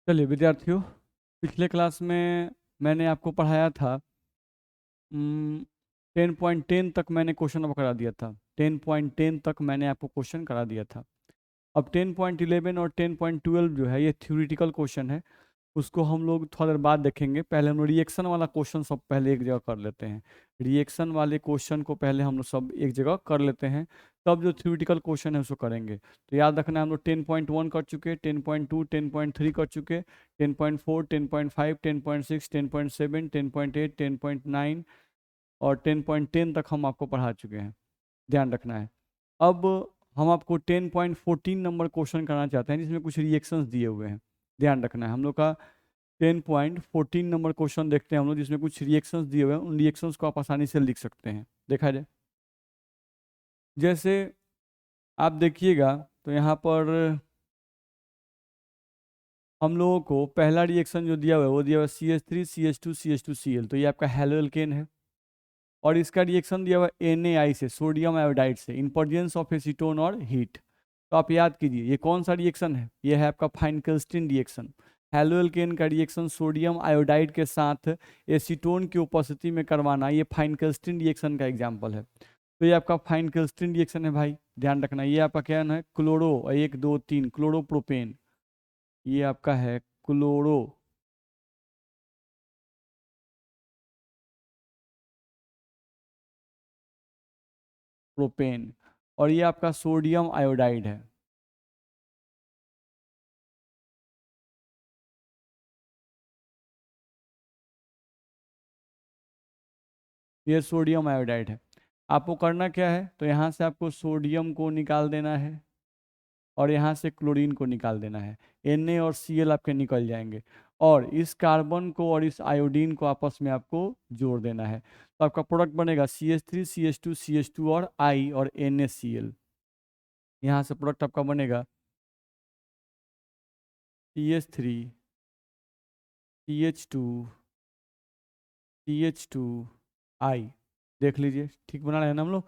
चलिए विद्यार्थियों, पिछले क्लास में मैंने आपको पढ़ाया था 10.10 तक मैंने क्वेश्चन आपको करा दिया था। 10.10 तक मैंने आपको क्वेश्चन करा दिया था। अब 10.11 और 10.12 जो है ये थ्योरेटिकल क्वेश्चन है, उसको हम लोग थोड़ा देर बाद देखेंगे। पहले हम लोग रिएक्शन वाला क्वेश्चन सब पहले एक जगह कर लेते हैं। रिएक्शन वाले क्वेश्चन को पहले हम लोग सब एक जगह कर लेते हैं, तब जो थ्योरेटिकल क्वेश्चन है उसको करेंगे। तो याद रखना है, हम लोग 10.1 कर चुके, 10.2 10.3 कर चुके, 10.4 10.5 10.6 10.7 10.8 10.9 और 10.10 तक हम आपको पढ़ा चुके हैं। ध्यान रखना है। अब हम आपको 10.14 नंबर क्वेश्चन करना चाहते हैं, जिसमें कुछ रिएक्शंस दिए हुए हैं। ध्यान रखना है, हम लोग का 10.14 नंबर क्वेश्चन देखते हैं हम लोग, जिसमें कुछ रिएक्शंस दिए हुए हैं। उन रिएक्शंस को आप आसानी से लिख सकते हैं। देखा जाए, जैसे आप देखिएगा तो यहाँ पर हम लोगों को पहला रिएक्शन जो दिया हुआ है वो दिया हुआ है CH3 CH2 CH2 Cl। तो ये आपका हैलो एल्केन है। और इसका रिएक्शन दिया हुआ है Na से, सोडियम आयोडाइड से, इन प्रेजेंस ऑफ एसीटोन और हीट। तो आप याद कीजिए ये कौन सा रिएक्शन है। ये है आपका फाइनकेल्स्टीन रिएक्शन। हैलो एल्केन का रिएक्शन सोडियम आयोडाइड के साथ एसीटोन की उपस्थिति में करवाना, ये फाइनकेल्स्टीन रिएक्शन का एग्जाम्पल है। तो ये आपका फाइनकेल्स्टीन रिएक्शन है भाई। ध्यान रखना, ये आपका क्या है, क्लोरो 1 2 3 क्लोरोप्रोपेन। ये आपका है क्लोरो प्रोपेन। और ये आपका सोडियम आयोडाइड है। ये सोडियम आयोडाइड है। आपको करना क्या है, तो यहाँ से आपको सोडियम को निकाल देना है और यहाँ से क्लोरीन को निकाल देना है। Na और Cl आपके निकल जाएंगे और इस कार्बन को और इस आयोडीन को आपस में आपको जोड़ देना है। तो आपका प्रोडक्ट बनेगा CH3 CH2 CH2 और I और NaCl। यहाँ से प्रोडक्ट आपका बनेगा CH3 CH2 CH2 I। देख लीजिए, ठीक बना रहे हैं ना हम लोग।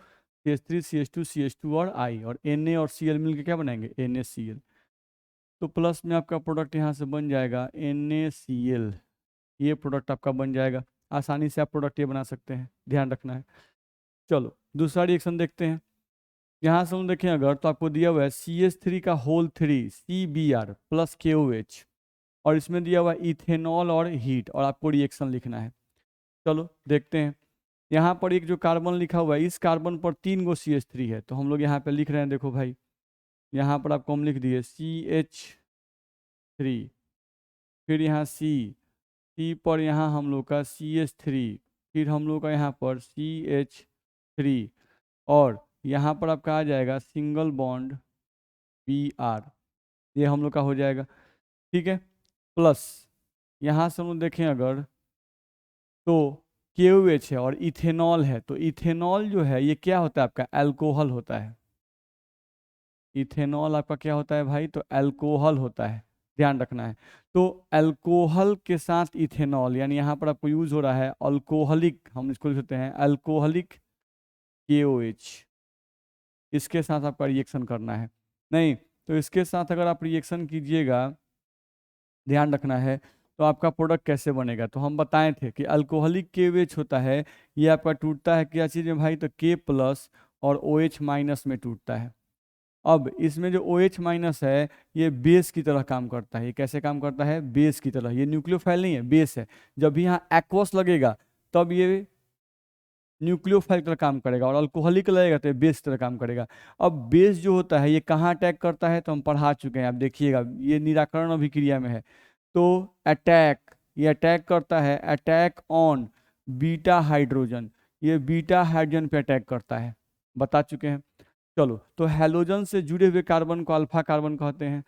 CH3 CH2 CH2 और I और Na और Cl मिलकर क्या बनाएंगे, NaCl। तो प्लस में आपका प्रोडक्ट यहाँ से बन जाएगा NaCl। ये प्रोडक्ट आपका बन जाएगा। आसानी से आप प्रोडक्ट ये बना सकते हैं, ध्यान रखना है। चलो दूसरा रिएक्शन देखते हैं। यहाँ से हम देखें अगर, तो आपको दिया हुआ है CH3 का होल 3 CBr प्लस KOH और इसमें दिया हुआ है इथेनॉल और हीट, और आपको रिएक्शन लिखना है। चलो देखते हैं। यहाँ पर एक जो कार्बन लिखा हुआ है, इस कार्बन पर 3 गो CH3 है, तो हम लोग यहाँ पे लिख रहे हैं। देखो भाई, यहाँ पर आपको हम लिख दिए CH3, फिर यहाँ C पर यहाँ हम लोग का CH3, फिर हम लोग का यहाँ पर CH3 और यहाँ पर आपका आ जाएगा सिंगल बॉन्ड Br। ये हम लोग का हो जाएगा, ठीक है। प्लस यहाँ से हम लोग देखें अगर, तो KOH है और इथेनॉल है। तो इथेनॉल जो है ये क्या होता है, आपका अल्कोहल होता है। इथेनॉल आपका क्या होता है भाई, तो अल्कोहल होता है। ध्यान रखना है। तो अल्कोहल के साथ इथेनॉल, यानी यहाँ पर आपको यूज हो रहा है अल्कोहलिक, हम इसको लिख सकते हैं अल्कोहलिक KOH। इसके साथ आपका रिएक्शन करना है। नहीं तो इसके साथ अगर आप रिएक्शन कीजिएगा, ध्यान रखना है, तो आपका प्रोडक्ट कैसे बनेगा। तो हम बताए थे कि अल्कोहलिक KOH होता है, ये आपका टूटता है क्या चीज़ में भाई, तो K प्लस और OH माइनस में टूटता है। अब इसमें जो OH माइनस है ये बेस की तरह काम करता है। ये कैसे काम करता है, बेस की तरह। ये न्यूक्लियोफाइल नहीं है, बेस है। जब भी यहाँ एक्वस लगेगा तब ये न्यूक्लियोफाइल की तरह काम करेगा, और अल्कोहलिक लगेगा तो ये बेस की तरह काम करेगा। अब बेस जो होता है ये कहाँ अटैक करता है, तो हम पढ़ा चुके हैं। आप देखिएगा ये निराकरण अभिक्रिया में है। तो अटैक, ये अटैक करता है, अटैक ऑन बीटा हाइड्रोजन। ये बीटा हाइड्रोजन पे अटैक करता है, बता चुके हैं। चलो, तो हैलोजन से जुड़े हुए कार्बन को अल्फा कार्बन कहते हैं,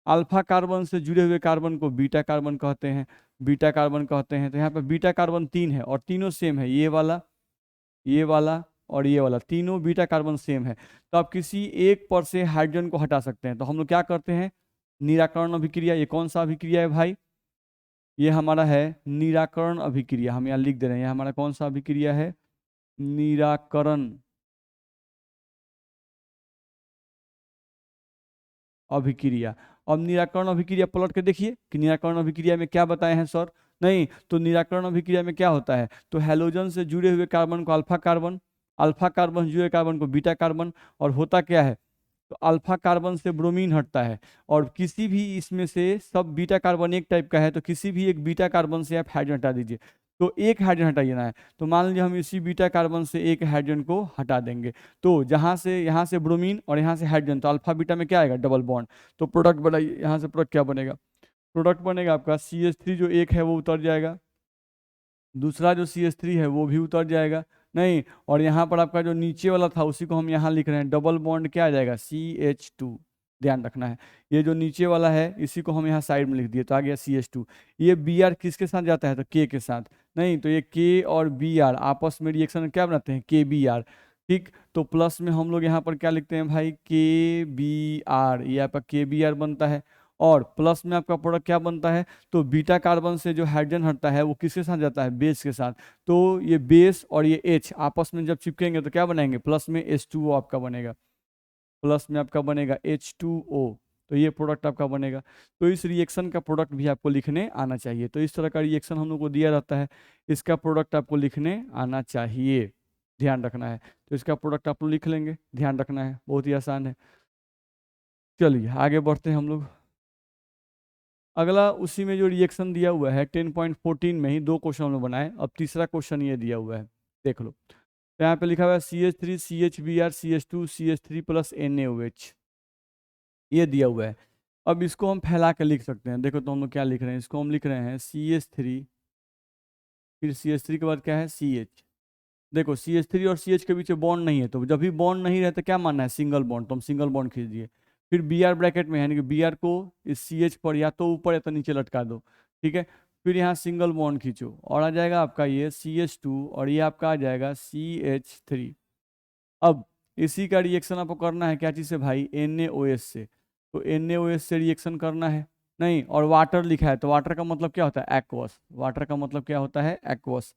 अल्फा कार्बन से जुड़े हुए कार्बन को बीटा कार्बन कहते हैं, बीटा कार्बन कहते हैं। तो यहाँ पर बीटा कार्बन 3 है और तीनों सेम है, ये वाला, ये वाला और ये वाला, तीनों बीटा कार्बन सेम है। तो आप किसी एक पर से हाइड्रोजन को हटा सकते हैं। तो हम लोग क्या करते हैं, निराकरण अभिक्रिया। ये कौन सा अभिक्रिया है भाई, ये हमारा है निराकरण अभिक्रिया। हम यहाँ लिख दे रहे हैं, ये हमारा कौन सा अभिक्रिया है, निराकरण अभिक्रिया। अब निराकरण अभिक्रिया पलट के देखिए कि निराकरण अभिक्रिया में क्या बताए हैं सर। नहीं, तो निराकरण अभिक्रिया में क्या होता है, तो हैलोजन से जुड़े हुए कार्बन को अल्फा कार्बन, अल्फा कार्बन से जुड़े कार्बन को बीटा कार्बन, और होता क्या है, तो अल्फा कार्बन से ब्रोमीन हटता है, और किसी भी इसमें से सब बीटा कार्बन एक टाइप का है, तो किसी भी एक बीटा कार्बन से आप हाइड्रोजन हटा दीजिए। तो एक हाइड्रोजन हटाइए ना है, तो मान लीजिए हम इसी बीटा कार्बन से एक हाइड्रोजन को हटा देंगे, तो जहाँ से यहाँ से ब्रोमीन और यहाँ से हाइड्रोजन, तो अल्फा बीटा में क्या आएगा, डबल बॉन्ड। तो प्रोडक्ट बनाइए, यहाँ से प्रोडक्ट क्या बनेगा, प्रोडक्ट बनेगा आपका CH3 जो एक है वो उतर जाएगा, दूसरा जो CH3 है वो भी उतर जाएगा। नहीं, और यहाँ पर आपका जो नीचे वाला था उसी को हम यहाँ लिख रहे हैं, डबल बॉन्ड क्या आ जाएगा, CH2। ध्यान रखना है, ये जो नीचे वाला है इसी को हम यहाँ साइड में लिख दिए, तो आ गया CH2। ये Br किसके साथ जाता है, तो K के साथ। नहीं, तो ये K और Br आपस में रिएक्शन क्या बनाते हैं, KBr। ठीक, तो प्लस में हम लोग यहाँ पर क्या लिखते हैं भाई, KBr, ये आपका KBr बनता है, और प्लस में आपका प्रोडक्ट क्या बनता है, तो बीटा कार्बन से जो हाइड्रोजन हटता है वो किसके साथ जाता है, बेस के साथ। तो ये बेस और ये H आपस में जब चिपकेंगे तो क्या बनाएंगे, प्लस में H2O आपका बनेगा, प्लस में आपका बनेगा H2O। तो ये प्रोडक्ट आपका बनेगा। तो इस रिएक्शन का प्रोडक्ट भी आपको लिखने आना चाहिए। तो इस तरह का रिएक्शन हम लोग को दिया रहता है, इसका प्रोडक्ट आपको लिखने आना चाहिए, ध्यान रखना है। तो इसका प्रोडक्ट आप लोग लिख लेंगे, ध्यान रखना है, बहुत ही आसान है। चलिए आगे बढ़ते हैं हम लोग। अगला उसी में जो रिएक्शन दिया हुआ है 10.14 में ही दो क्वेश्चन हम लोग बनाए, अब तीसरा क्वेश्चन ये दिया हुआ है, देख लो। तो यहाँ पे लिखा हुआ है CH3 CHBr CH2 CH3 plus NaOH, ये दिया हुआ है। अब इसको हम फैला के लिख सकते हैं, देखो तो हम लोग क्या लिख रहे हैं, इसको हम लिख रहे हैं CH3, फिर CH3 के बाद क्या है CH। देखो CH3 और CH के बीच बॉन्ड नहीं है, तो जब भी बॉन्ड नहीं रहता क्या मानना है, सिंगल बॉन्ड, तो हम सिंगल बॉन्ड खींच दिए। फिर Br ब्रैकेट में है, यानी कि Br को इस CH पर या तो ऊपर या तो नीचे लटका दो, ठीक है। फिर यहाँ सिंगल बॉन्ड खींचो और आ जाएगा आपका ये CH2, और ये आपका आ जाएगा CH3। अब इसी का रिएक्शन आपको करना है क्या चीज़ से भाई, NaOH से। तो NaOH से रिएक्शन करना है, नहीं, और वाटर लिखा है, तो वाटर का मतलब क्या होता है, एक्वस। वाटर का मतलब क्या होता है, एक्वस।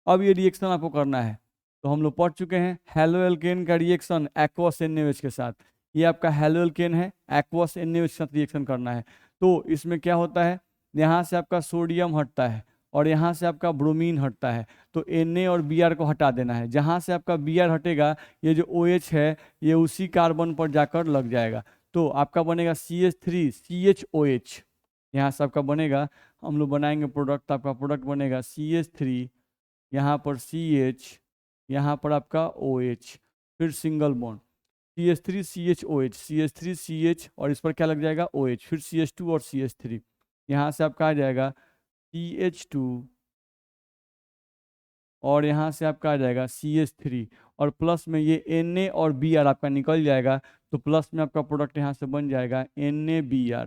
अब ये रिएक्शन आपको करना है, तो हम लोग पढ़ चुके हैं हेलो एल्केन का रिएक्शन एक्वस NaOH के साथ। ये आपका हेलो एल्केन है, एक्वस NaOH के साथ रिएक्शन करना है। तो इसमें क्या होता है, यहाँ से आपका सोडियम हटता है और यहाँ से आपका ब्रोमीन हटता है, तो Na और Br को हटा देना है। जहाँ से आपका Br हटेगा, ये जो OH है ये उसी कार्बन पर जाकर लग जाएगा, तो आपका बनेगा CH3 CHOH। यहाँ से आपका बनेगा, हम लोग बनाएंगे प्रोडक्ट, आपका प्रोडक्ट बनेगा CH3, यहाँ पर CH, यहाँ पर आपका OH, फिर single bond CH3 CHOH, CH3 CH, और इस पर क्या लग जाएगा OH, फिर CH2 और CH3, यहाँ से आपका आ जाएगा CH2, और यहाँ से आपका आ जाएगा CH3, और प्लस में ये Na और Br आपका निकल जाएगा, तो प्लस में आपका प्रोडक्ट यहाँ से बन जाएगा NaBr।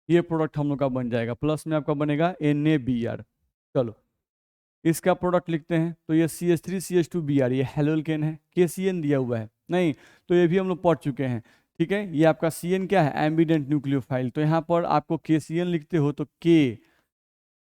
ये प्रोडक्ट हम लोग का बन जाएगा, प्लस में आपका बनेगा NaBr। चलो इसका प्रोडक्ट लिखते हैं, तो ये CH3 CH2Br, ये हेलोल्केन है, KCN दिया हुआ है, नहीं, तो ये भी हम लोग पढ़ चुके हैं, ठीक है। ये आपका CN क्या है, एम्बिडेंट न्यूक्लियोफाइल, तो यहाँ पर आपको KCN लिखते हो तो K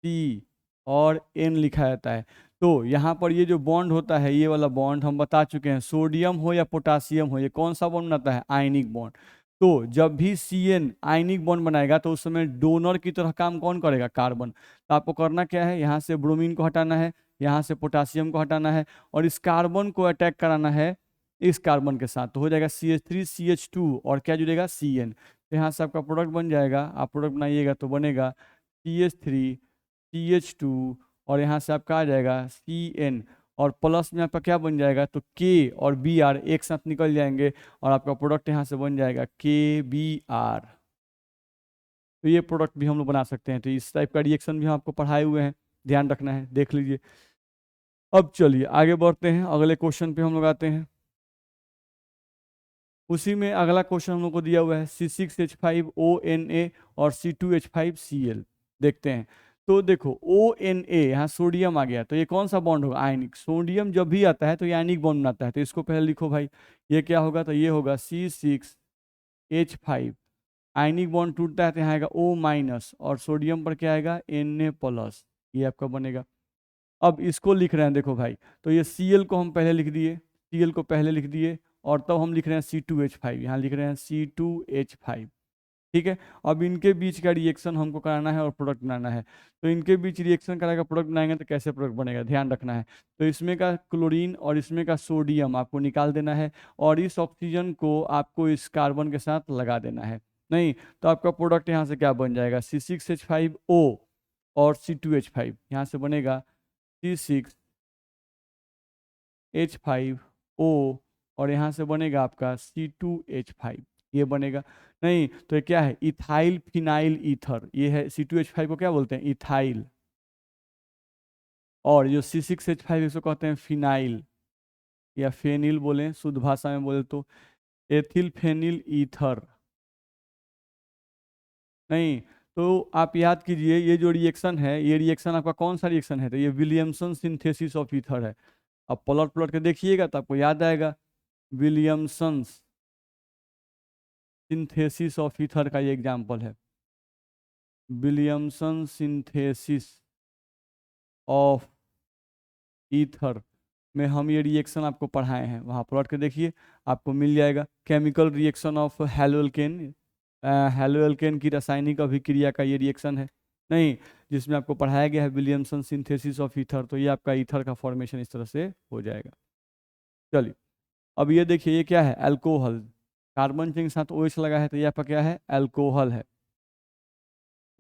C और N लिखा जाता है। तो यहाँ पर ये जो बॉन्ड होता है, ये वाला बॉन्ड हम बता चुके हैं, सोडियम हो या पोटासियम हो, ये कौन सा बॉन्ड बनाता है, आयनिक बॉन्ड। तो जब भी CN आयनिक बॉन्ड बनाएगा तो उस समय डोनर की तरह काम कौन करेगा, कार्बन। तो आपको करना क्या है, यहाँ से ब्रोमीन को हटाना है, यहाँ से पोटासियम को हटाना है, और इस कार्बन को अटैक कराना है इस कार्बन के साथ, तो हो जाएगा CH3 CH2, और क्या जुड़ेगा, CN। तो यहाँ से आपका प्रोडक्ट बन जाएगा, आप प्रोडक्ट बनाइएगा तो बनेगा CH3 CH2, और यहाँ से आपका आ जाएगा CN, और प्लस में आपका क्या बन जाएगा, तो K और Br एक साथ निकल जाएंगे, और आपका प्रोडक्ट यहाँ से बन जाएगा KBr। तो ये प्रोडक्ट भी हम लोग बना सकते हैं। तो इस टाइप का रिएक्शन भी हम आपको पढ़ाए हुए हैं, ध्यान रखना है, देख लीजिए। अब चलिए आगे बढ़ते हैं, अगले क्वेश्चन पे हम लोग आते हैं। उसी में अगला क्वेश्चन हम लोग को दिया हुआ है C6H5ONa और C2H5Cl, देखते हैं। तो देखो ONa, यहाँ सोडियम आ गया, तो ये कौन सा बॉन्ड होगा, आयनिक। सोडियम जब भी आता है तो ये आयनिक बॉन्ड बनाता है, तो इसको पहले लिखो भाई, ये क्या होगा, तो ये होगा C6H5, आयनिक बॉन्ड टूटता है तो यहाँ आएगा O-, और सोडियम पर क्या आएगा, Na+, ये आपका बनेगा। अब इसको लिख रहे हैं, देखो भाई, तो ये Cl को हम पहले लिख दिए, Cl को पहले लिख दिए, और तब हम लिख रहे हैं C2H5, यहाँ लिख रहे हैं C2H5। ठीक है, अब इनके बीच का रिएक्शन हमको कराना है और प्रोडक्ट बनाना है। तो इनके बीच रिएक्शन कराएगा, प्रोडक्ट बनाएंगे, तो कैसे प्रोडक्ट बनेगा ध्यान रखना है। तो इसमें का क्लोरीन और इसमें का सोडियम आपको निकाल देना है और इस ऑक्सीजन को आपको इस कार्बन के साथ लगा देना है। नहीं तो आपका प्रोडक्ट यहाँ से क्या बन जाएगा, C6H5O और C2H5, यहाँ से बनेगा C6H5O और यहाँ से बनेगा आपका C2H5, ये बनेगा। नहीं तो ये क्या है, इथाइल फिनाइल ईथर, ये है C2H5 को क्या बोलते हैं, इथाइल। और जो C6H5 इसको कहते हैं फिनाइल या फेनिल बोले, शुद्ध भाषा में बोले तो एथिल फेनिल ईथर। नहीं तो आप याद कीजिए, ये जो रिएक्शन है, ये रिएक्शन आपका कौन सा रिएक्शन है, तो ये विलियमसन सिंथेसिस ऑफ ईथर है। अब पलट पलट के देखिएगा तो आपको याद आएगा, विलियमसन सिंथेसिस ऑफ ईथर का ये एग्जाम्पल है, विलियमसन सिंथेसिस ऑफ ईथर में हम ये रिएक्शन आपको पढ़ाए हैं, वहाँ प्लॉट के देखिए आपको मिल जाएगा। Chemical reaction of haloalkane, haloalkane की रासायनिक अभिक्रिया का ये रिएक्शन है, नहीं जिसमें आपको पढ़ाया गया है विलियमसन सिंथेसिस ऑफ ईथर। तो ये आपका ईथर का फॉर्मेशन इस तरह से हो जाएगा। चलिए अब ये देखिए, ये क्या है, अल्कोहल, कार्बन चेन के साथ OH लगा है, तो ये आपका क्या है, अल्कोहल है,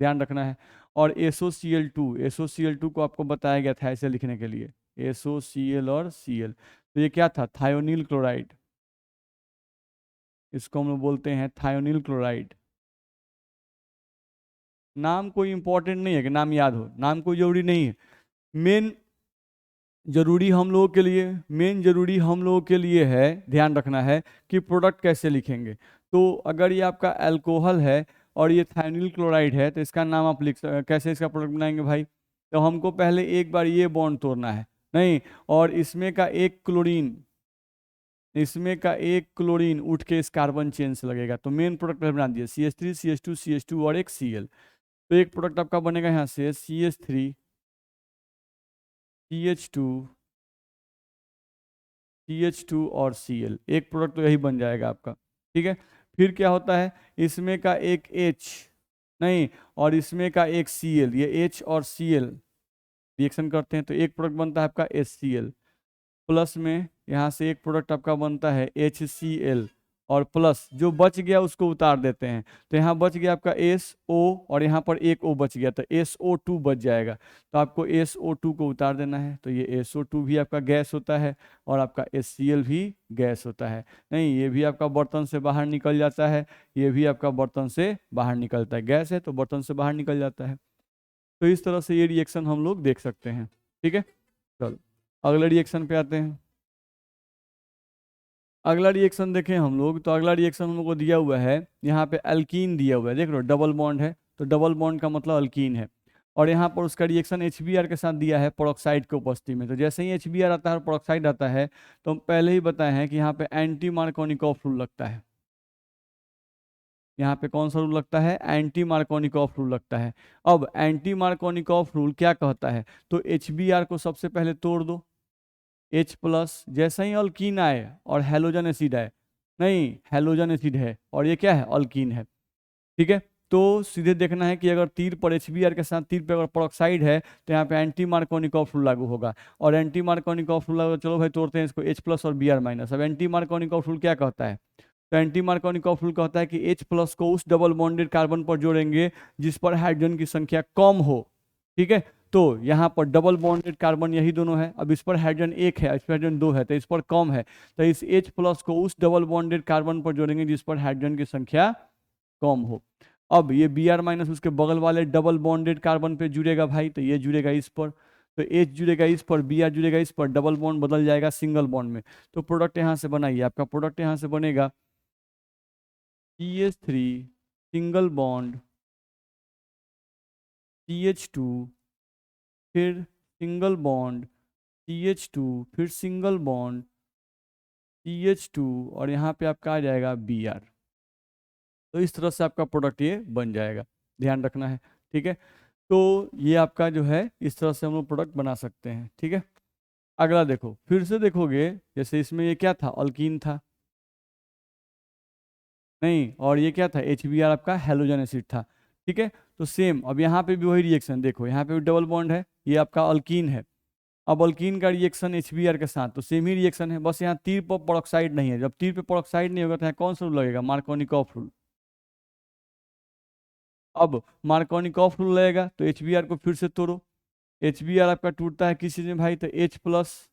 ध्यान रखना है। और SOCl2, SOCl2 को आपको बताया गया था ऐसे लिखने के लिए, SOCl और Cl, तो ये क्या था, थायोनिल क्लोराइड, इसको हम लोग बोलते हैं थायोनिल क्लोराइड। नाम कोई इंपॉर्टेंट नहीं है कि नाम याद हो, नाम कोई जरूरी नहीं है। मेन जरूरी हम लोगों के लिए, मेन जरूरी हम लोगों के लिए है, ध्यान रखना है कि प्रोडक्ट कैसे लिखेंगे। तो अगर ये आपका अल्कोहल है और ये थायोनिल क्लोराइड है, तो इसका नाम आप कैसे इसका प्रोडक्ट बनाएंगे भाई, तो हमको पहले एक बार ये बॉन्ड तोड़ना है, नहीं और इसमें का एक क्लोरीन, इसमें का एक क्लोरीन उठ के इस कार्बन चेन से लगेगा, तो मेन प्रोडक्ट बना दिया CH3 CH2 CH2 और एक Cl। तो एक प्रोडक्ट आपका बनेगा यहाँ से CH3 CH2 CH2 और Cl, एक प्रोडक्ट तो यही बन जाएगा आपका। ठीक है, फिर क्या होता है, इसमें का एक H, नहीं और इसमें का एक Cl, ये H और Cl रिएक्शन करते हैं तो एक प्रोडक्ट बनता है आपका HCl, प्लस में यहाँ से एक प्रोडक्ट आपका बनता है HCl, और प्लस जो बच गया उसको उतार देते हैं, तो यहाँ बच गया आपका SO और यहाँ पर एक O बच गया, तो SO2 बच जाएगा, तो आपको SO2 को उतार देना है। तो ये SO2 भी आपका गैस होता है और आपका HCl भी गैस होता है, नहीं ये भी आपका बर्तन से बाहर निकल जाता है, ये भी आपका बर्तन से बाहर निकलता है, गैस है तो बर्तन से बाहर निकल जाता है। तो इस तरह से ये रिएक्शन हम लोग देख सकते हैं। ठीक है, चलो अगले रिएक्शन पे आते हैं। अगला रिएक्शन देखें हम लोग, तो अगला रिएक्शन हम लोग को दिया हुआ है, यहाँ पे अल्कीन दिया हुआ है, देख लो डबल बॉन्ड है, तो डबल बॉन्ड का मतलब अल्कीन है। और यहाँ पर उसका रिएक्शन HBr के साथ दिया है पेरोक्साइड की उपस्थिति में। तो जैसे ही HBr आता है और पेरोक्साइड आता है, तो हम पहले ही बताए हैं कि यहाँ पे एंटी मार्कोनिकॉफ रूल लगता है। यहाँ पे कौन सा रूल लगता है, एंटी मार्कोनिकॉफ रूल लगता है। अब एंटी मार्कोनिकॉफ रूल क्या कहता है, तो HBr को सबसे पहले तोड़ दो, H+, जैसे ही अल्कीन आए और हेलोजन एसिड आए, नहीं हेलोजन एसिड है और ये क्या है, अल्कीन है। ठीक है, तो सीधे देखना है कि अगर तीर पर HBr के साथ तीर पर अगर पेरोक्साइड है, तो यहाँ पे एंटी मार्कोनिकॉफ रूल लागू होगा। और एंटी मार्कोनिकॉफ रूल लागू, चलो भाई तोड़ते हैं इसको, H+ और Br-। अब एंटी मार्कोनिकॉफ रूल क्या कहता है, तो एंटी मार्कोनिकॉफ रूल कहता है कि H+ को उस डबल बॉन्डेड कार्बन पर जोड़ेंगे जिस पर हाइड्रोजन की संख्या कम हो। ठीक है, तो यहाँ पर डबल बॉन्डेड कार्बन यही दोनों है, अब इस पर हाइड्रोजन 1 है, इस पर हाइड्रोजन 2 है, तो इस पर कम है, तो इस H+ को उस डबल बॉन्डेड कार्बन पर जोड़ेंगे जिस पर हाइड्रोजन की संख्या कम हो। अब ये Br- उसके बगल वाले डबल बॉन्डेड कार्बन पे जुड़ेगा भाई, तो ये जुड़ेगा इस पर, तो H जुड़ेगा इस पर, Br जुड़ेगा इस पर, डबल बॉन्ड बदल जाएगा सिंगल बॉन्ड में। तो प्रोडक्ट यहाँ से बनाइए, आपका प्रोडक्ट यहाँ से बनेगा CH3 सिंगल बॉन्ड CH2, फिर सिंगल बॉन्ड CH2, फिर सिंगल बॉन्ड CH2 और यहाँ पे आपका आ जाएगा Br। तो इस तरह से आपका प्रोडक्ट ये बन जाएगा, ध्यान रखना है। ठीक है, तो ये आपका जो है इस तरह से हम लोग प्रोडक्ट बना सकते हैं। ठीक है, अगला देखो, फिर से देखोगे, जैसे इसमें ये क्या था, अल्कीन था, नहीं, और ये क्या था, HBr आपका हेलोजन एसिड था। ठीक है, तो सेम अब यहाँ पे भी वही रिएक्शन, देखो यहाँ पे भी डबल बॉन्ड है, ये आपका अल्कीन है। अब अल्कीन का रिएक्शन HBr के साथ तो सेम ही रिएक्शन है, बस यहाँ तीर पर पेरोक्साइड नहीं है। जब तीर पे पेरोक्साइड नहीं होगा तो यहाँ कौन सा रूल लगेगा, मार्कोनिकॉफ रूल। अब मार्कोनिकॉफ रूल लगेगा तो HBr को फिर से तोड़ो। HBr आपका टूटता है किस चीज में भाई, तो H प्लस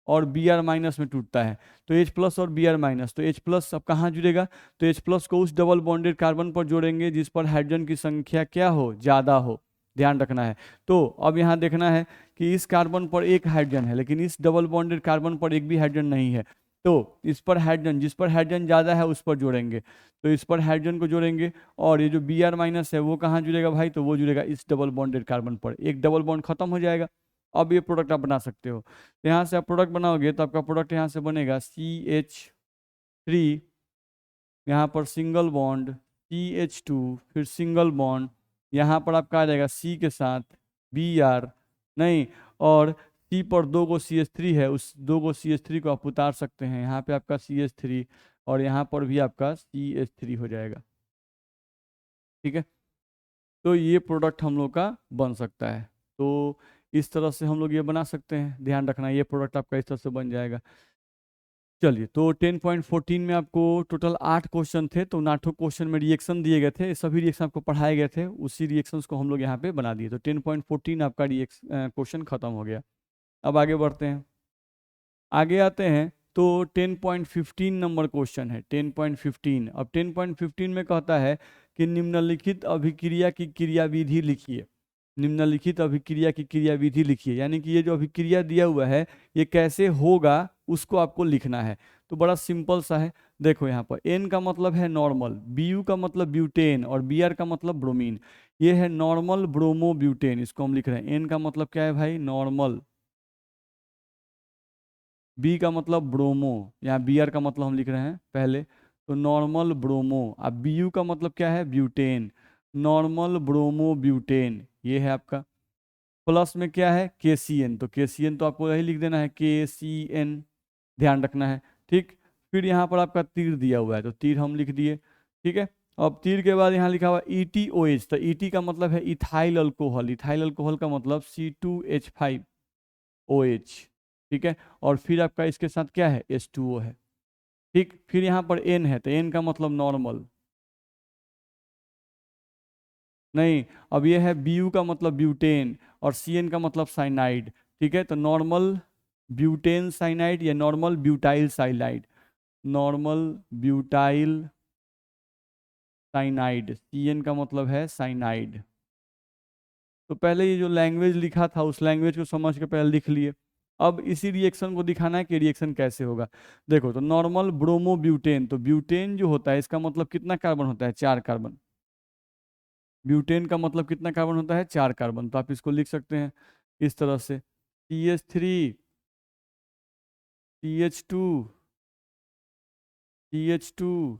और Br माइनस में टूटता है। तो H प्लस और Br माइनस, तो H प्लस अब कहाँ जुड़ेगा, तो H प्लस को उस डबल बॉन्डेड कार्बन पर जोड़ेंगे जिस पर हाइड्रोजन की संख्या क्या हो, ज़्यादा हो, ध्यान रखना है। तो अब यहाँ देखना है कि इस कार्बन पर एक हाइड्रोजन है लेकिन इस डबल बॉन्डेड कार्बन पर एक भी हाइड्रोजन नहीं है। तो इस पर हाइड्रोजन, जिस पर हाइड्रोजन ज़्यादा है उस पर जोड़ेंगे, तो इस पर हाइड्रोजन को जोड़ेंगे। और ये जो Br माइनस है वो कहाँ जुड़ेगा भाई, तो वो जुड़ेगा इस डबल बॉन्डेड कार्बन पर, एक डबल बॉन्ड खत्म हो जाएगा। अब ये प्रोडक्ट आप बना सकते हो। तो यहाँ से आप प्रोडक्ट बनाओगे तो आपका प्रोडक्ट यहाँ से बनेगा CH3, यहाँ पर सिंगल बॉन्ड CH2, फिर सिंगल बॉन्ड, यहाँ पर आपका आ जाएगा C के साथ Br, नहीं, और C पर दो गो CH3 है, उस दो गो CH3 को आप उतार सकते हैं, यहाँ पे आपका CH3 और यहाँ पर भी आपका CH3 हो जाएगा। ठीक है, तो ये प्रोडक्ट हम लोग का बन सकता है। तो इस तरह से हम लोग ये बना सकते हैं, ध्यान रखना ये प्रोडक्ट आपका इस तरह से बन जाएगा। चलिए, तो 10.14 में आपको टोटल 8 क्वेश्चन थे, तो उन 8 क्वेश्चन में रिएक्शन दिए गए थे, सभी रिएक्शन आपको पढ़ाए गए थे, उसी रिएक्शंस को हम लोग यहाँ पे बना दिए। तो 10.14 आपका क्वेश्चन खत्म हो गया। अब आगे बढ़ते हैं, आगे आते हैं तो 10.15 नंबर क्वेश्चन है 10.15। अब 10.15 में कहता है कि निम्नलिखित अभिक्रिया की क्रियाविधि लिखिए। निम्नलिखित अभिक्रिया की क्रियाविधि लिखिए, यानी कि ये जो अभिक्रिया दिया हुआ है ये कैसे होगा उसको आपको लिखना है। तो बड़ा सिंपल सा है, देखो यहाँ पर N का मतलब है नॉर्मल, Bu का मतलब ब्यूटेन और Br का मतलब ब्रोमीन। ये है नॉर्मल ब्रोमो ब्यूटेन, इसको हम लिख रहे हैं। N का मतलब क्या है भाई, नॉर्मल। बी का मतलब ब्रोमो, यहाँ Br का मतलब हम लिख रहे हैं पहले, तो नॉर्मल ब्रोमो। अब Bu का मतलब क्या है, ब्यूटेन, नॉर्मल ब्रोमो ब्यूटेन, ये है आपका। प्लस में क्या है, KCN, तो KCN तो आपको यही लिख देना है KCN, ध्यान रखना है। ठीक, फिर यहाँ पर आपका तीर दिया हुआ है तो तीर हम लिख दिए। ठीक है, अब तीर के बाद यहाँ लिखा हुआ ETOH, तो ET का मतलब है इथाइल अल्कोहल, इथाइल अल्कोहल का मतलब C2H5OH। ठीक है, और फिर आपका इसके साथ क्या है, H2O है। ठीक, फिर यहाँ पर N है तो N का मतलब नॉर्मल, नहीं, अब ये है Bu का मतलब ब्यूटेन और CN का मतलब साइनाइड। ठीक है, तो नॉर्मल ब्यूटेन साइनाइड या normal butyl cyanide, normal butyl cyanide, CN का मतलब है साइनाइड। तो पहले ये जो लैंग्वेज लिखा था उस लैंग्वेज को समझ के पहले लिख लिए। अब इसी रिएक्शन को दिखाना है कि रिएक्शन कैसे होगा। देखो, तो नॉर्मल ब्रोमो ब्यूटेन, तो ब्यूटेन जो होता है इसका मतलब कितना कार्बन होता है, 4 कार्बन। ब्यूटेन का मतलब कितना कार्बन होता है, 4 कार्बन। तो आप इसको लिख सकते हैं इस तरह से, CH3, CH2, CH2,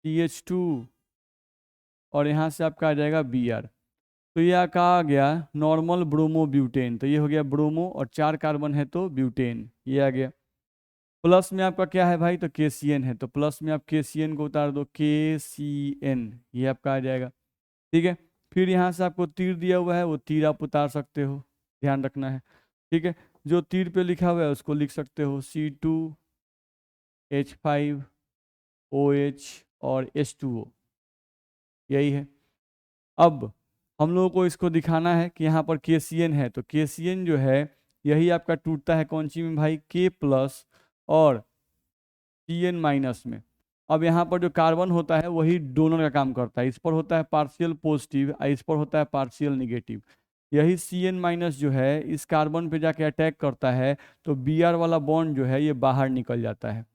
CH2, और यहाँ से आपका आ जाएगा Br। तो ये आपका आ गया नॉर्मल ब्रोमो ब्यूटेन, तो ये हो गया ब्रोमो और 4 कार्बन है तो ब्यूटेन, ये आ गया। प्लस में आपका क्या है भाई, तो KCN है, तो प्लस में आप KCN को उतार दो, KCN, ये आपका आ जाएगा। ठीक है, फिर यहाँ से आपको तीर दिया हुआ है वो तीर आप उतार सकते हो, ध्यान रखना है। ठीक है, जो तीर पे लिखा हुआ है उसको लिख सकते हो C2H5OH और H2O, यही है। अब हम लोगों को इसको दिखाना है कि यहाँ पर KCN है, तो KCN जो है यही आपका टूटता है कौन सी में भाई, K प्लस और CN माइनस में। अब यहाँ पर जो कार्बन होता है वही डोनर का काम करता है, इस पर होता है पार्शियल पॉजिटिव और इस पर होता है पार्शियल निगेटिव। यही CN माइनस जो है इस कार्बन पे जाके अटैक करता है, तो Br वाला बॉन्ड जो है ये बाहर निकल जाता है।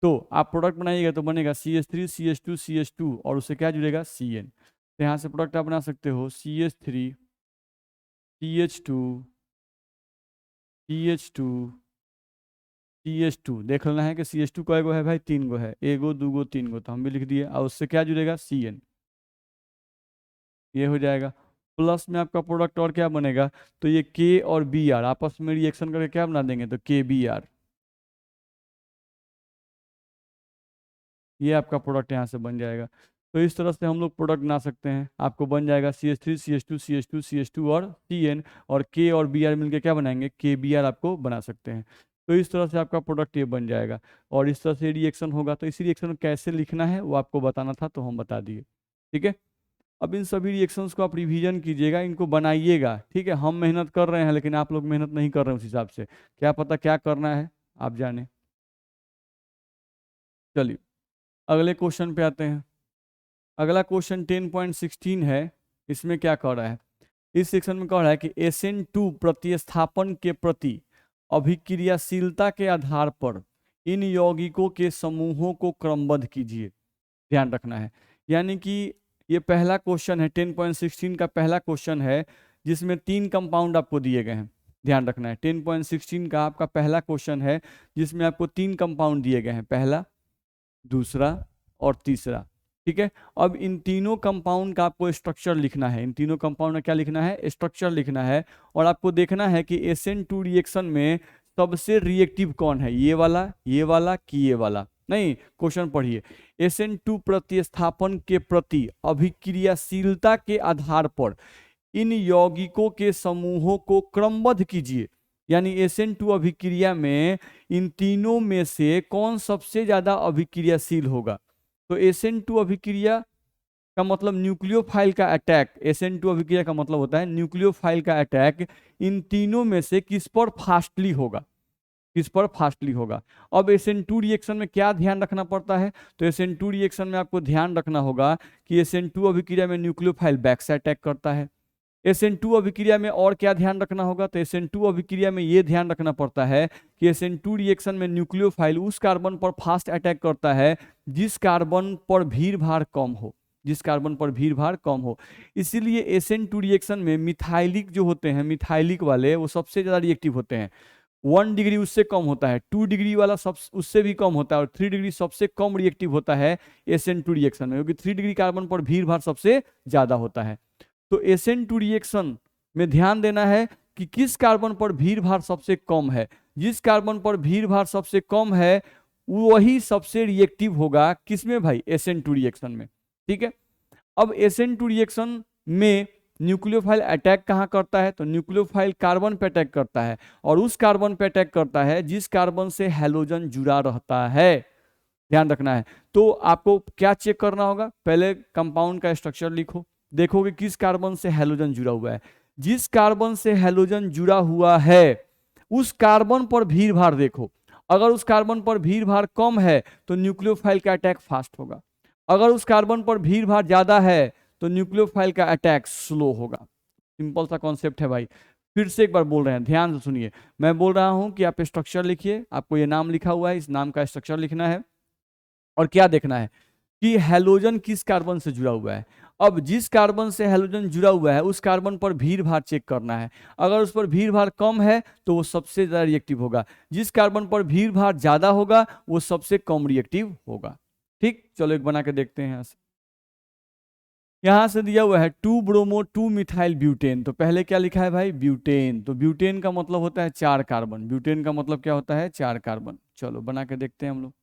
तो आप प्रोडक्ट बनाइएगा तो बनेगा CH3 CH2 CH2 और उससे क्या जुड़ेगा, CN। तो यहाँ से प्रोडक्ट आप बना सकते हो CH3 CH2 CH2 CH2, देख लेना है कि CH2 कय गो है भाई, 3 गो है, एगो दूगो 3 गो, तो हम भी लिख दिए, और उससे क्या जुड़ेगा, CN, ये हो जाएगा। प्लस में आपका प्रोडक्ट और क्या बनेगा, तो ये K और Br आपस में रिएक्शन करके क्या बना देंगे, तो KBr। ये आपका प्रोडक्ट यहाँ से बन जाएगा। तो इस तरह से हम लोग प्रोडक्ट बना सकते हैं। आपको बन जाएगा CH3 CH2 CH2 CH2 और CN, और K और Br मिलकर क्या बनाएंगे, KBr आपको बना सकते हैं। तो इस तरह से आपका प्रोडक्ट ये बन जाएगा और इस तरह से रिएक्शन होगा। तो इसी रिएक्शन को कैसे लिखना है वो आपको बताना था, तो हम बता दिए। ठीक है, अब इन सभी रिएक्शंस को आप रिवीजन कीजिएगा, इनको बनाइएगा। ठीक है, हम मेहनत कर रहे हैं लेकिन आप लोग मेहनत नहीं कर रहे हैं उस हिसाब से, क्या पता क्या करना है आप जाने। चलिए अगले क्वेश्चन पे आते हैं। अगला क्वेश्चन 10.16 है। इसमें क्या कह रहा है, इस सेक्शन में कह रहा है कि SN2 प्रतिस्थापन के प्रति अभिक्रियाशीलता के आधार पर इन यौगिकों के समूहों को क्रमबद्ध कीजिए। ध्यान रखना है, यानी कि ये पहला क्वेश्चन है, 10.16 का पहला क्वेश्चन है जिसमें 3 कंपाउंड आपको दिए गए हैं। ध्यान रखना है, 10.16 का आपका पहला क्वेश्चन है जिसमें आपको 3 कंपाउंड दिए गए हैं, पहला, दूसरा और तीसरा। ठीक है, अब इन तीनों कंपाउंड का आपको स्ट्रक्चर लिखना है। इन तीनों कंपाउंड का क्या लिखना है, स्ट्रक्चर लिखना है। और आपको देखना है कि SN2 रिएक्शन में सबसे रिएक्टिव कौन है, ये वाला कि ये वाला। नहीं, क्वेश्चन पढ़िए, SN2 प्रतिस्थापन के प्रति अभिक्रियाशीलता के आधार पर इन यौगिकों के समूहों को क्रमबद्ध कीजिए। यानी SN2 अभिक्रिया में इन तीनों में से कौन सबसे ज्यादा अभिक्रियाशील होगा। तो SN2 अभिक्रिया का मतलब न्यूक्लियोफाइल का अटैक, SN2 अभिक्रिया का मतलब होता है न्यूक्लियोफाइल का अटैक इन तीनों में से किस पर फास्टली होगा, किस पर फास्टली होगा। अब SN2 रिएक्शन में क्या ध्यान रखना पड़ता है, तो SN2 रिएक्शन में आपको ध्यान रखना होगा कि SN2 अभिक्रिया में न्यूक्लियोफाइल बैक से अटैक करता है। SN2 अभिक्रिया में और क्या ध्यान रखना होगा, तो SN2 अभिक्रिया में यह ध्यान रखना पड़ता है कि SN2 रिएक्शन में न्यूक्लियोफाइल उस कार्बन पर फास्ट अटैक करता है जिस कार्बन पर भीड़ भार कम हो, जिस कार्बन पर भीड़ भार कम हो। इसीलिए SN2 रिएक्शन में मिथाइलिक जो होते हैं, मिथाइलिक वाले वो सबसे ज्यादा रिएक्टिव होते हैं। 1 डिग्री उससे कम होता है, 2 डिग्री वाला सब उससे भी कम होता है, और 3 डिग्री सबसे कम रिएक्टिव होता है SN2 रिएक्शन में, क्योंकि 3 डिग्री कार्बन पर भीड़ भार सबसे ज्यादा होता है। तो SN2 रिएक्शन में ध्यान देना है कि किस कार्बन पर भीड़ भार सबसे कम है। जिस कार्बन पर भीड़ भार सबसे कम है वही सबसे रिएक्टिव होगा, किसमें भाई, SN2 रिएक्शन में। ठीक है, अब SN2 रिएक्शन में न्यूक्लियोफाइल अटैक कहाँ करता है, तो न्यूक्लियोफाइल कार्बन पे अटैक करता है, और उस कार्बन पे अटैक करता है जिस कार्बन से हैलोजन जुड़ा रहता है। ध्यान रखना है। तो आपको क्या चेक करना होगा, पहले कंपाउंड का स्ट्रक्चर लिखो, देखोगे किस कार्बन से हैलोजन जुड़ा हुआ है। जिस कार्बन से हैलोजन जुड़ा हुआ है उस कार्बन पर भीड़ भार देखो। अगर उस कार्बन पर भीड़ भार कम है तो न्यूक्लियोफाइल का अटैक फास्ट होगा, अगर उस कार्बन पर भीड़ भार ज्यादा है तो न्यूक्लियोफाइल का अटैक स्लो होगा। सिंपल सा कॉन्सेप्ट है भाई। फिर से एक बार बोल रहे हैं, ध्यान से सुनिए। मैं बोल रहा हूं कि आप स्ट्रक्चर लिखिए, आपको ये नाम लिखा हुआ है, इस नाम का स्ट्रक्चर लिखना है, और क्या देखना है कि हैलोजन किस कार्बन से जुड़ा हुआ है। अब जिस कार्बन से हैलोजन जुड़ा हुआ है उस कार्बन पर भीड़ भार चेक करना है। अगर उस पर भीड़ भार कम है तो वो सबसे ज्यादा रिएक्टिव होगा, जिस कार्बन पर भीड़ भार ज्यादा होगा वो सबसे कम रिएक्टिव होगा। ठीक, चलो एक बना के देखते हैं। यहां से दिया हुआ है 2 ब्रोमो 2 मिथाइल ब्यूटेन। तो पहले क्या लिखा है भाई, ब्यूटेन। तो ब्यूटेन का मतलब होता है 4 कार्बन, ब्यूटेन का मतलब क्या होता है, 4 कार्बन। चलो बना के देखते हैं हम लोग।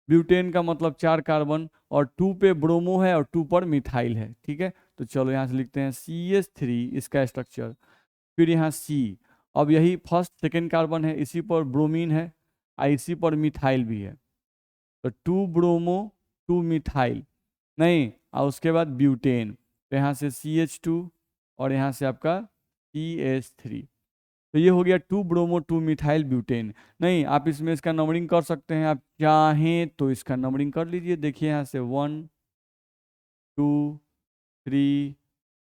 ब्यूटेन का मतलब 4 कार्बन, और 2 पे ब्रोमो है और 2 पर मिथाइल है। ठीक है, तो चलो यहाँ से लिखते हैं CH3, इसका स्ट्रक्चर, फिर यहाँ C। अब यही फर्स्ट सेकेंड कार्बन है, इसी पर ब्रोमीन है, इसी पर मिथाइल भी है। तो 2 ब्रोमो 2 मिथाइल, नहीं, और उसके बाद ब्यूटेन। तो यहाँ से CH2 और यहाँ से आपका CH3। तो ये हो गया 2 ब्रोमो 2 मिथाइल ब्यूटेन। नहीं, आप इसमें इसका नंबरिंग कर सकते हैं, आप चाहें तो इसका नंबरिंग कर लीजिए। देखिए यहाँ से 1 2 3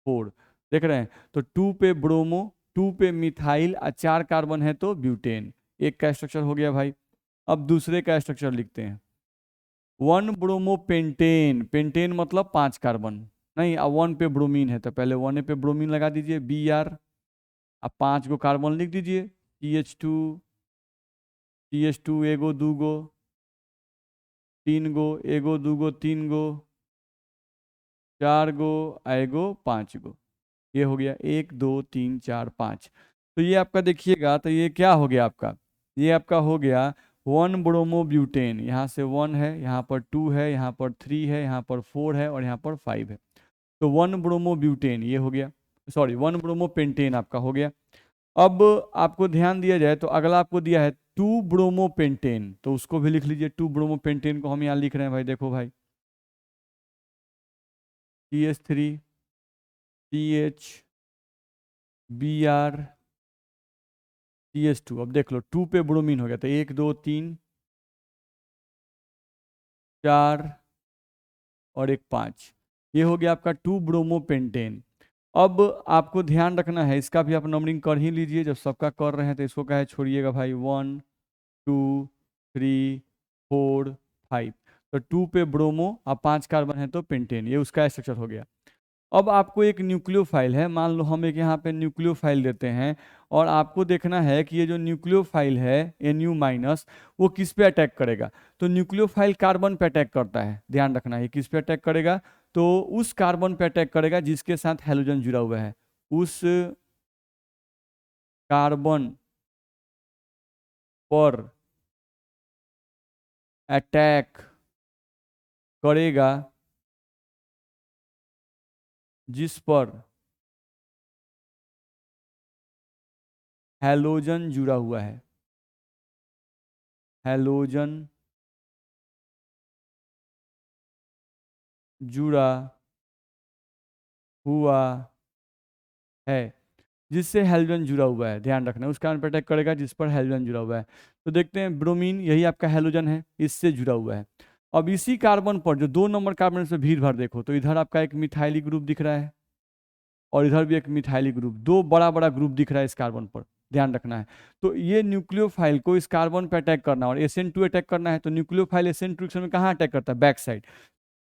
4, देख रहे हैं। तो 2 पे ब्रोमो, 2 पे मिथाइल, 4 कार्बन है तो ब्यूटेन। एक का स्ट्रक्चर हो गया भाई। अब दूसरे का स्ट्रक्चर लिखते हैं। 1 ब्रोमो पेंटेन, पेंटेन मतलब 5 कार्बन, नहीं, अब 1 पे ब्रोमीन है तो पहले 1 पे ब्रोमीन लगा दीजिए, Br। अब 5 गो कार्बन लिख दीजिए, CH2, CH2 एगो दूगो, 3 गो, एगो दूगो 3 गो, 4 गो, एगो 5 गो। ये हो गया 1 2 3 4 5। तो ये आपका देखिएगा, तो ये क्या हो गया आपका, ये आपका हो गया 1 ब्रोमोब्यूटेन, यहाँ से 1 है, यहाँ पर 2 है, यहाँ पर 3 है, यहाँ पर 4 है और यहाँ पर 5 है। तो 1 ब्रोमोब्यूटेन ये हो गया, सॉरी 1 ब्रोमोपेंटेन आपका हो गया। अब आपको ध्यान दिया जाए तो अगला आपको दिया है 2 ब्रोमोपेंटेन, तो उसको भी लिख लीजिए। 2 ब्रोमोपेंटेन को हम यहाँ लिख रहे हैं भाई, देखो भाई CH3 CH Br CH2। अब देख लो 2 पे ब्रोमीन हो गया, तो 1 2 3 4 और एक 5, ये हो गया आपका 2 ब्रोमोपेंटेन। अब आपको ध्यान रखना है, इसका भी आप नंबरिंग कर ही लीजिए, जब सबका कर रहे हैं तो इसको कहे छोड़िएगा भाई 1 2 3 4 5। तो 2 पे ब्रोमो, अब 5 कार्बन है तो पेंटेन, ये उसका स्ट्रक्चर हो गया। अब आपको एक न्यूक्लियोफाइल है, मान लो हम एक यहाँ पे न्यूक्लियोफाइल देते हैं, और आपको देखना है कि ये जो न्यूक्लियोफाइल है Nu माइनस, वो किस पे अटैक करेगा। तो न्यूक्लियोफाइल कार्बन पे अटैक करता है, ध्यान रखना है किस पे अटैक करेगा, तो उस कार्बन पे अटैक करेगा जिसके साथ हैलोजन जुड़ा हुआ है, उस कार्बन पर अटैक करेगा जिस पर हैलोजन जुड़ा हुआ है, हैलोजन जुड़ा हुआ है, जिससे हैलोजन जुड़ा हुआ है, ध्यान रखना है उस कार्बन पर अटैक करेगा जिस पर हैलोजन जुड़ा हुआ है। तो देखते हैं ब्रोमीन, यही आपका हैलोजन है, इससे जुड़ा हुआ है। अब इसी कार्बन पर जो 2 नंबर कार्बन से भीड़ भाड़ देखो, तो इधर आपका एक मिथाइली ग्रुप दिख रहा है और इधर भी एक मिथाइली ग्रुप, 2 बड़ा बड़ा ग्रुप दिख रहा है इस कार्बन पर, ध्यान रखना है। तो ये न्यूक्लियोफाइल को इस कार्बन पर अटैक करना और SN2 अटैक करना है, तो न्यूक्लियोफाइल SN2 में कहाँ अटैक करता है, बैक साइड।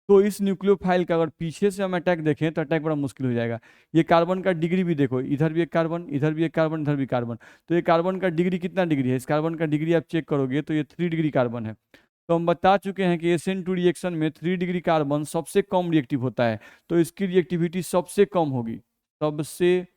तो इस न्यूक्लियोफाइल का अगर पीछे से हम अटैक देखें तो अटैक बड़ा मुश्किल हो जाएगा। ये कार्बन का डिग्री भी देखो, इधर भी एक कार्बन, इधर भी एक कार्बन, इधर भी कार्बन, तो ये कार्बन का डिग्री कितना डिग्री है, इस कार्बन का डिग्री आप चेक करोगे तो ये 3 डिग्री कार्बन है। तो हम बता चुके हैं कि SN2 रिएक्शन में 3 डिग्री कार्बन सबसे कम रिएक्टिव होता है, तो इसकी रिएक्टिविटी सबसे कम होगी, सबसे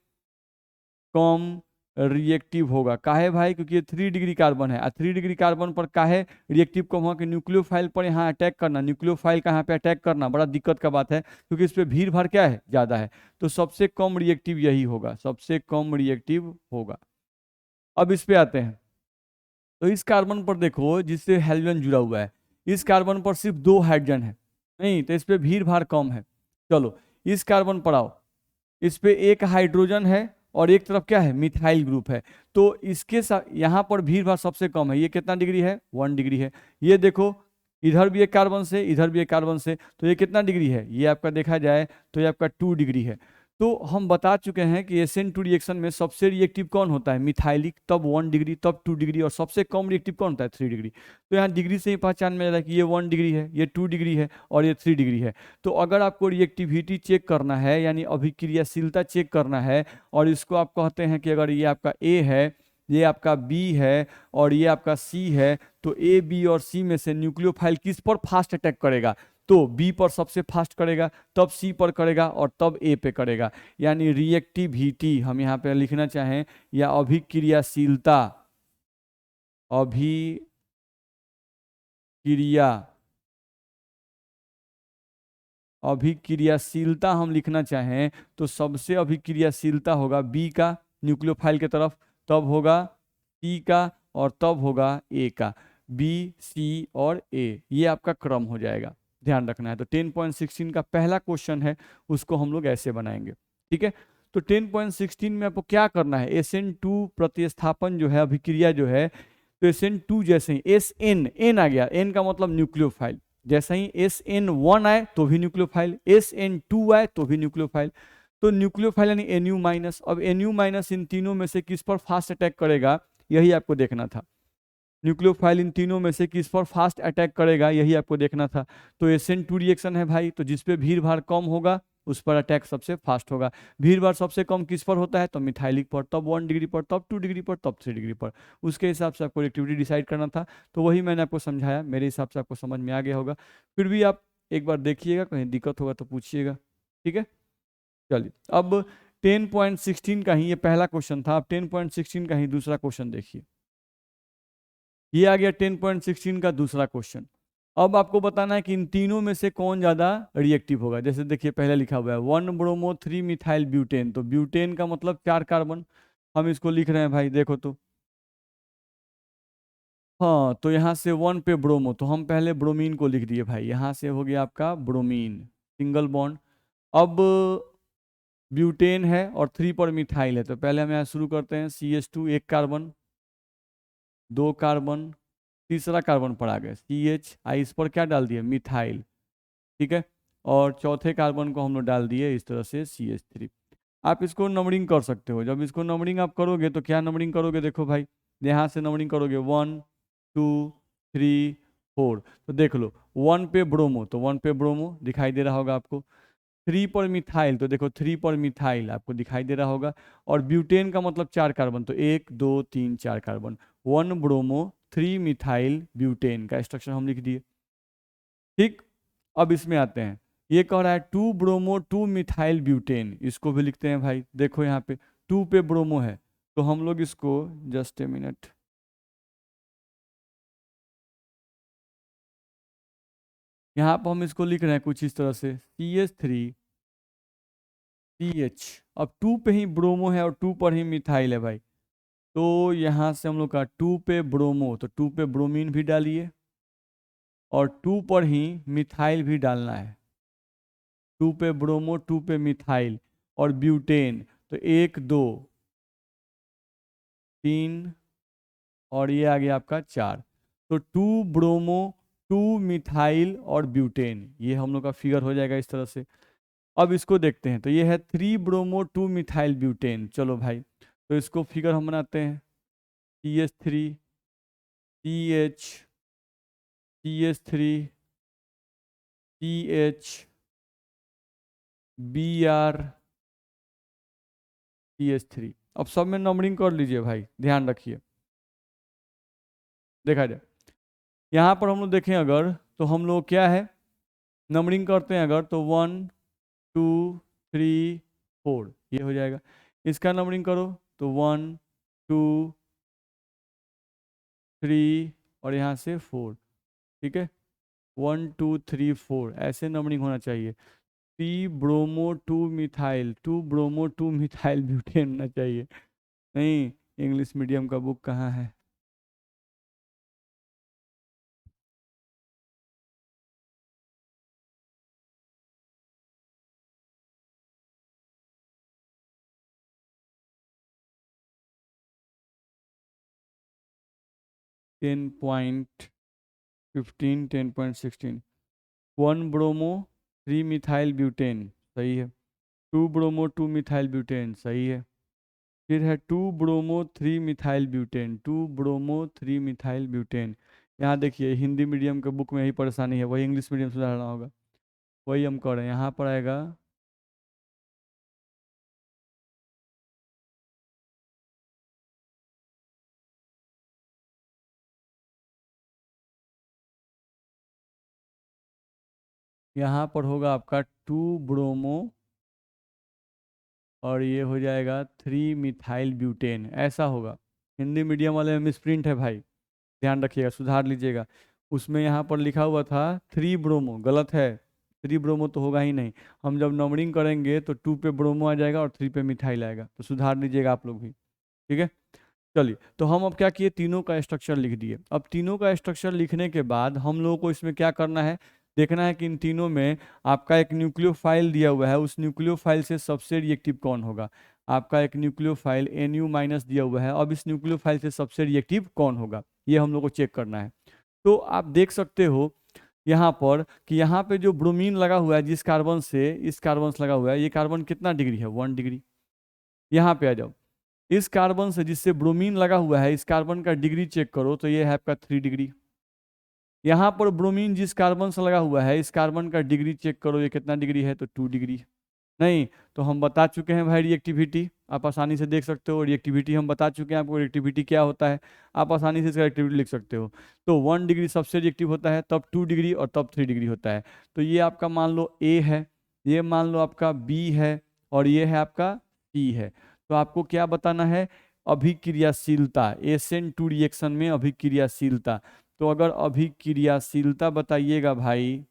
कम रिएक्टिव होगा। काहे भाई, क्योंकि ये 3 डिग्री कार्बन है, 3 डिग्री कार्बन पर काहे रिएक्टिव कम होगा कि न्यूक्लियोफाइल पर यहाँ अटैक करना, न्यूक्लियोफाइल का यहाँ पे अटैक करना बड़ा दिक्कत का बात है, क्योंकि इस पे भीड़ भाड़ क्या है, ज़्यादा है। तो सबसे कम रिएक्टिव यही होगा, सबसे कम रिएक्टिव होगा। अब इस पे आते हैं, तो इस कार्बन पर देखो जिससे हैलोजन जुड़ा हुआ है, इस कार्बन पर सिर्फ 2 हाइड्रोजन है, नहीं तो इस पे भीड़ भाड़ कम है। चलो इस कार्बन पर आओ, इस पे एक हाइड्रोजन है और एक तरफ क्या है, मिथाइल ग्रुप है, तो इसके साथ यहाँ पर भीड़ भाड़ सबसे कम है। ये कितना डिग्री है, 1 डिग्री है। ये देखो इधर भी एक कार्बन से, इधर भी एक कार्बन से, तो ये कितना डिग्री है, ये आपका देखा जाए तो ये आपका 2 डिग्री है। तो हम बता चुके हैं कि SN2 रिएक्शन में सबसे रिएक्टिव कौन होता है, मिथाइलिक, तब 1 डिग्री, तब 2 डिग्री, और सबसे कम रिएक्टिव कौन होता है, 3 डिग्री। तो यहाँ डिग्री से ही पहचान में आ रहा है कि ये 1 डिग्री है, ये 2 डिग्री है और ये 3 डिग्री है। तो अगर आपको रिएक्टिविटी चेक करना है, यानी अभिक्रियाशीलता चेक करना है, और इसको आप कहते हैं कि अगर ये आपका A है, ये आपका B है और ये आपका C है, तो A B और C में से न्यूक्लियोफाइल किस पर फास्ट अटैक करेगा, तो B पर सबसे फास्ट करेगा, तब C पर करेगा और तब A पे करेगा। यानी रिएक्टिविटी हम यहाँ पे लिखना चाहें, या अभिक्रियाशीलता, अभिक्रियाशीलता हम लिखना चाहें तो सबसे अभिक्रियाशीलता होगा B का न्यूक्लियोफाइल के तरफ, तब होगा C का और तब होगा A का। B C और A, ये आपका क्रम हो जाएगा, ध्यान रखना है। तो 10.16 का पहला क्वेश्चन है, उसको हम लोग ऐसे बनाएंगे, ठीक है। तो 10.16 में आपको क्या करना है, SN2 प्रतिस्थापन जो है, अभिक्रिया जो है, तो SN2 जैसे ही SN, N आ गया, N का मतलब न्यूक्लियोफाइल, जैसे ही SN1 आए तो भी न्यूक्लियोफाइल, SN2 आए तो भी न्यूक्लियोफाइल। तो न्यूक्लियोफाइल यानी Nu माइनस। अब Nu माइनस इन तीनों में से किस पर फास्ट अटैक करेगा, यही आपको देखना था। न्यूक्लियोफाइल इन तीनों में से किस पर फास्ट अटैक करेगा, यही आपको देखना था। तो SN2 रिएक्शन है भाई, तो जिस पे भीड़ भाड़ कम होगा उस पर अटैक सबसे फास्ट होगा। भीड़ भाड़ सबसे कम किस पर होता है, तो मिथाइलिक पर, तब 1 डिग्री पर, तब 2 डिग्री पर, तब 3 डिग्री पर। उसके हिसाब से आपको रिएक्टिविटी डिसाइड करना था, तो वही मैंने आपको समझाया, मेरे हिसाब से आपको समझ में आ गया होगा। फिर भी आप एक बार देखिएगा, कहीं दिक्कत होगा तो पूछिएगा, ठीक है। चलिए अब 10.16 का ही ये पहला क्वेश्चन था, अब 10.16 का ही दूसरा क्वेश्चन देखिए। ये आ गया 10.16 का दूसरा क्वेश्चन। अब आपको बताना है कि इन तीनों में से कौन ज़्यादा रिएक्टिव होगा। जैसे देखिए पहले लिखा हुआ है 1 ब्रोमो 3 मिथाइल ब्यूटेन, तो ब्यूटेन का मतलब 4 कार्बन। हम इसको लिख रहे हैं भाई, देखो तो। हाँ, तो यहाँ से 1 पे ब्रोमो, तो हम पहले ब्रोमीन को लिख दिए भाई, यहाँ से हो गया आपका ब्रोमीन, सिंगल बॉन्ड। अब ब्यूटेन है और 3 पर मिथाइल है, तो पहले हम यहाँ शुरू करते हैं, CH2 एक कार्बन, 2 कार्बन, तीसरा कार्बन पर आ गए CH, इस पर क्या डाल दिए, मिथाइल, ठीक है। और चौथे कार्बन को हम लोग डाल दिए इस तरह से CH3। आप इसको नंबरिंग कर सकते हो। जब इसको नंबरिंग आप करोगे तो क्या नंबरिंग करोगे, देखो भाई, यहाँ से नंबरिंग करोगे 1 2 3 4, तो देख लो 1 पे ब्रोमो, तो 1 पे ब्रोमो दिखाई दे रहा होगा आपको। 3 पर मिथाइल, तो देखो 3 पर मिथाइल आपको दिखाई दे रहा होगा। और ब्यूटेन का मतलब 4 कार्बन, तो 1 2 3 4 कार्बन, 1 ब्रोमो 3 मिथाइल ब्यूटेन का स्ट्रक्चर हम लिख दिए, ठीक। अब इसमें आते हैं, ये कह रहा है 2 ब्रोमो 2 मिथाइल ब्यूटेन, इसको भी लिखते हैं भाई। देखो यहाँ पे 2 पे ब्रोमो है, तो हम लोग इसको, जस्ट ए मिनट, यहाँ पर हम इसको लिख रहे हैं कुछ इस तरह से CH3 CH। अब 2 पे ही ब्रोमो है और 2 पर ही मिथाइल है भाई, तो यहाँ से हम लोग का 2 पे ब्रोमो, तो 2 पे ब्रोमीन भी डालिए और 2 पर ही मिथाइल भी डालना है। 2 पे ब्रोमो 2 पे मिथाइल और ब्यूटेन, तो 1 2 3 और ये आ गया आपका 4, तो 2 ब्रोमो 2 मिथाइल और ब्यूटेन, ये हम लोग का फिगर हो जाएगा इस तरह से। अब इसको देखते हैं, तो ये है 3 ब्रोमो 2 मिथाइल ब्यूटेन। चलो भाई, तो इसको फिगर हम बनाते हैं, CH3 CH CH3 CH Br CH3। अब सब में नंबरिंग कर लीजिए भाई, ध्यान रखिए, देखा जाए यहाँ पर हम लोग देखें अगर, तो हम लोग क्या है, नंबरिंग करते हैं अगर, तो 1 2 3 4 ये हो जाएगा। इसका नंबरिंग करो तो 1 2 3 और यहाँ से 4, ठीक है, 1 2 3 4 ऐसे नंबरिंग होना चाहिए। 3 bromo 2 methyl, 2 bromo 2 methyl butane होना चाहिए। नहीं, इंग्लिश मीडियम का बुक कहाँ है। Ten point 15 10.16, 1 bromo 3 methyl butane, सही है। 2 ब्रोमो 2 मिथाइल ब्यूटेन, सही है। फिर है 2 bromo 3 methyl butane, 2 bromo 3 methyl butane. यहाँ देखिए हिंदी मीडियम के बुक में यही परेशानी है, वही इंग्लिश मीडियम सुधारना होगा, वही हम कर रहे हैं। यहाँ पर आएगा, यहाँ पर होगा आपका 2 ब्रोमो और ये हो जाएगा 3 मिथाइल ब्यूटेन, ऐसा होगा। हिंदी मीडियम वाले में मिसप्रिंट है भाई, ध्यान रखिएगा, सुधार लीजिएगा। उसमें यहाँ पर लिखा हुआ था 3 ब्रोमो, गलत है, 3 ब्रोमो तो होगा ही नहीं। हम जब नंबरिंग करेंगे तो 2 पे ब्रोमो आ जाएगा और 3 पे मिथाइल आएगा, तो सुधार लीजिएगा आप लोग भी, ठीक है। चलिए, तो हम अब क्या किए, तीनों का स्ट्रक्चर लिख दिए। अब तीनों का स्ट्रक्चर लिखने के बाद हम लोगों को इसमें क्या करना है, देखना है कि इन तीनों में आपका एक न्यूक्लियोफाइल दिया हुआ है, उस न्यूक्लियोफाइल से सबसे रिएक्टिव कौन होगा। आपका एक न्यूक्लियोफाइल Nu माइनस दिया हुआ है, अब इस न्यूक्लियोफाइल से सबसे रिएक्टिव कौन होगा, ये हम लोग को चेक करना है। तो आप देख सकते हो यहाँ पर कि यहाँ पे जो ब्रोमीन लगा हुआ है, जिस कार्बन से इस कार्बन से लगा हुआ है, ये कार्बन कितना डिग्री है, 1 डिग्री। यहाँ पे आ जाओ, इस कार्बन से जिससे ब्रोमीन लगा हुआ है, इस कार्बन का डिग्री चेक करो, तो ये है आपका 3 डिग्री। यहाँ पर ब्रोमीन जिस कार्बन से लगा हुआ है, इस कार्बन का डिग्री चेक करो, ये कितना डिग्री है, तो 2 डिग्री। नहीं, तो हम बता चुके हैं भाई रिएक्टिविटी, आप आसानी से देख सकते हो, रिएक्टिविटी हम बता चुके हैं आपको, रिएक्टिविटी क्या होता है, आप आसानी से इसका रिएक्टिविटी लिख सकते हो। तो 1 डिग्री सबसे रिएक्टिव होता है, तब 2 डिग्री और तब 3 डिग्री होता है। तो ये आपका मान लो A है, ये मान लो आपका B है और ये है आपका C है। तो आपको क्या बताना है, अभिक्रियाशीलता, SN2 रिएक्शन में अभिक्रियाशीलता। तो अगर अभिक्रियाशीलता बताइएगा भाई,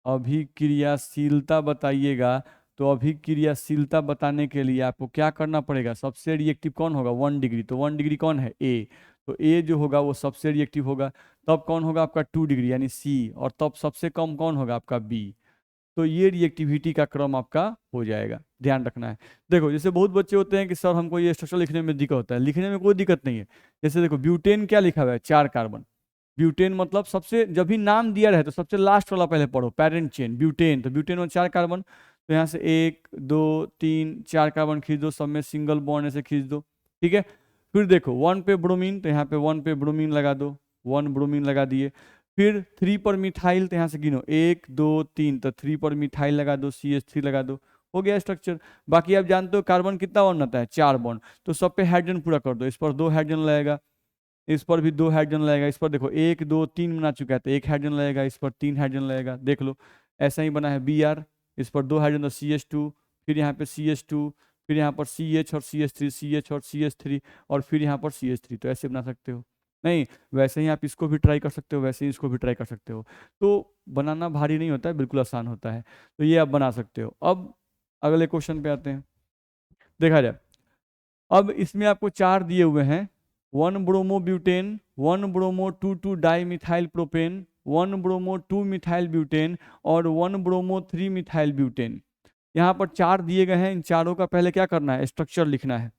अभिक्रियाशीलता बताइएगा, तो अभिक्रियाशीलता बताने के लिए आपको क्या करना पड़ेगा, सबसे रिएक्टिव कौन होगा, 1 डिग्री, तो 1 डिग्री कौन है, ए, तो ए जो होगा वो सबसे रिएक्टिव होगा। तब कौन होगा आपका 2 डिग्री यानी सी, और तब सबसे कम कौन होगा आपका बी। तो ये रिएक्टिविटी का क्रम आपका हो जाएगा, ध्यान रखना है। देखो जैसे बहुत बच्चे होते हैं कि सर हमको ये स्ट्रक्चर लिखने में दिक्कत होता है, लिखने में कोई दिक्कत नहीं है। जैसे देखो ब्यूटेन क्या लिखा हुआ है, 4 कार्बन, ब्यूटेन मतलब सबसे, जब भी नाम दिया रहे तो सबसे लास्ट वाला पहले पढ़ो, पेरेंट चेन ब्यूटेन, तो ब्यूटेन में 4 कार्बन, तो यहाँ से 1 2 3 4 कार्बन खींच दो, सब में सिंगल बॉन्ड ऐसे खींच दो, ठीक है। फिर देखो 1 पे ब्रोमीन, तो यहाँ पे 1 पे ब्रोमीन लगा दो, 1 ब्रोमीन लगा दिए। फिर 3 पर मिथाइल, तो यहाँ से गिनो 1 2 3, तो 3 पर मिथाइल लगा दो, CH3 लगा दो, हो गया स्ट्रक्चर। बाकी आप जानते हो कार्बन कितना बॉन्ड आता है, 4 बॉन्ड, तो सब पे हाइड्रोजन पूरा कर दो, इस पर 2 हाइड्रोजन लगेगा, इस पर भी 2 हाइड्रोजन लगेगा, इस पर देखो 1 2 3 बना चुका है, तो 1 हाइड्रोजन लगेगा, इस पर 3 हाइड्रोजन लगेगा, देख लो ऐसा ही बना है Br, इस पर 2 हाइड्रोजन, तो CH2, फिर यहाँ पे CH2, फिर यहाँ पर CH और CH3, CH और CH3, और फिर यहाँ पर CH3, तो ऐसे बना सकते हो। नहीं वैसे ही आप इसको भी ट्राई कर सकते हो, वैसे ही इसको भी ट्राई कर सकते हो, तो बनाना भारी नहीं होता है, बिल्कुल आसान होता है, तो ये आप बना सकते हो। अब अगले क्वेश्चन पे आते हैं, देखा जाए। अब इसमें आपको 4 दिए हुए हैं, 1 bromo butane, 1 bromo 2 di methyl propane, 1 bromo 2 methyl butane, और 1 ब्रोमो 3 मिथाइल ब्यूटेन। यहाँ पर 4 दिए गए हैं, इन चारों का पहले क्या करना है, स्ट्रक्चर लिखना है।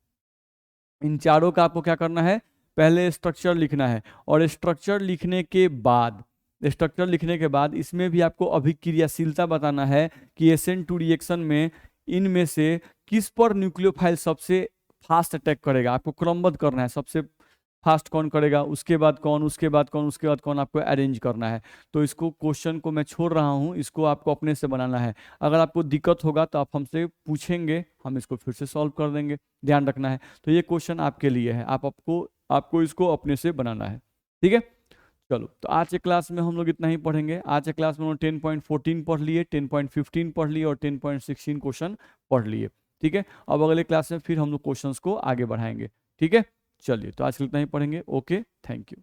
इन चारों का आपको क्या करना है, पहले स्ट्रक्चर लिखना है, और स्ट्रक्चर लिखने के बाद, स्ट्रक्चर लिखने के बाद इसमें भी आपको अभिक्रियाशीलता बताना है कि SN2 रिएक्शन में इनमें से किस पर न्यूक्लियोफाइल सबसे फास्ट अटैक करेगा, आपको क्रमबद्ध करना है, सबसे फास्ट कौन करेगा, उसके बाद कौन, उसके बाद कौन, उसके बाद कौन, आपको अरेंज करना है। तो इसको क्वेश्चन को मैं छोड़ रहा हूँ, इसको आपको अपने से बनाना है। अगर आपको दिक्कत होगा तो आप हमसे पूछेंगे, हम इसको फिर से सॉल्व कर देंगे, ध्यान रखना है। तो ये क्वेश्चन आपके लिए है, आपको इसको अपने से बनाना है, ठीक है। चलो तो आज के क्लास में हम लोग इतना ही पढ़ेंगे। आज के क्लास में हम लोग 10.14 पढ़ लिए, 10.15 पढ़ लिए, और 10.16 क्वेश्चन पढ़ लिए, ठीक है। अब अगले क्लास में फिर हम लोग क्वेश्चंस को आगे बढ़ाएंगे, ठीक है। चलिए तो आज के लिए इतना ही पढ़ेंगे, ओके, थैंक यू।